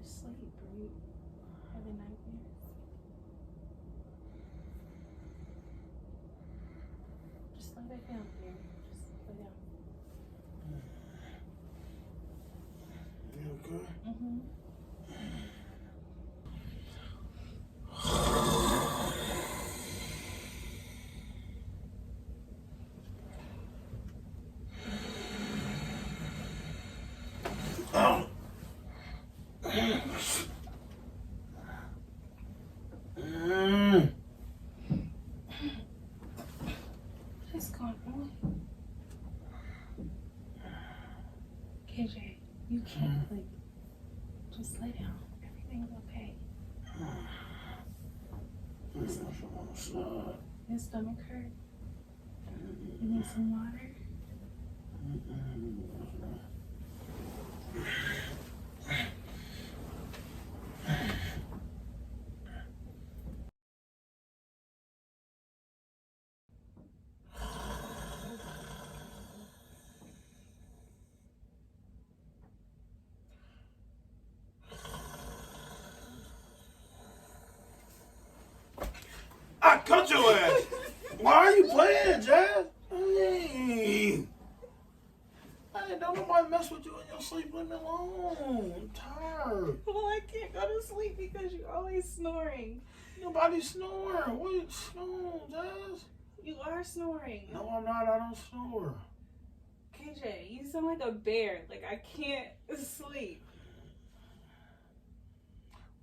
sleep or you having nightmares? Just lay back down here. Just lay down. You okay? Mm-hmm. What's going on? KJ, you can't, like, just lay down. Everything's okay. Your stomach hurt? You need some water? I cut your ass. Why are you playing, Jazz? Hey, don't nobody mess with you in your sleep. Leave me alone. I'm tired. Well, I can't go to sleep because you're always snoring. Nobody's snoring. What are you snoring, Jazz? You are snoring. No, I'm not. I don't snore. KJ, you sound like a bear. Like, I can't sleep.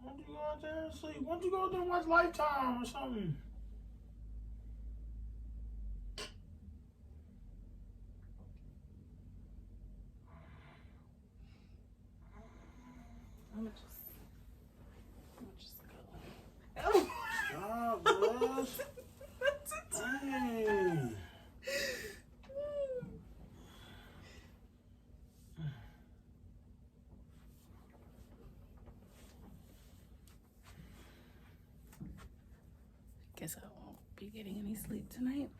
Why don't you go out there and sleep? Why don't you go out there and watch Lifetime or something? I'm just go. Oh. Stop, Jazz. Dang. Guess I won't be getting any sleep tonight.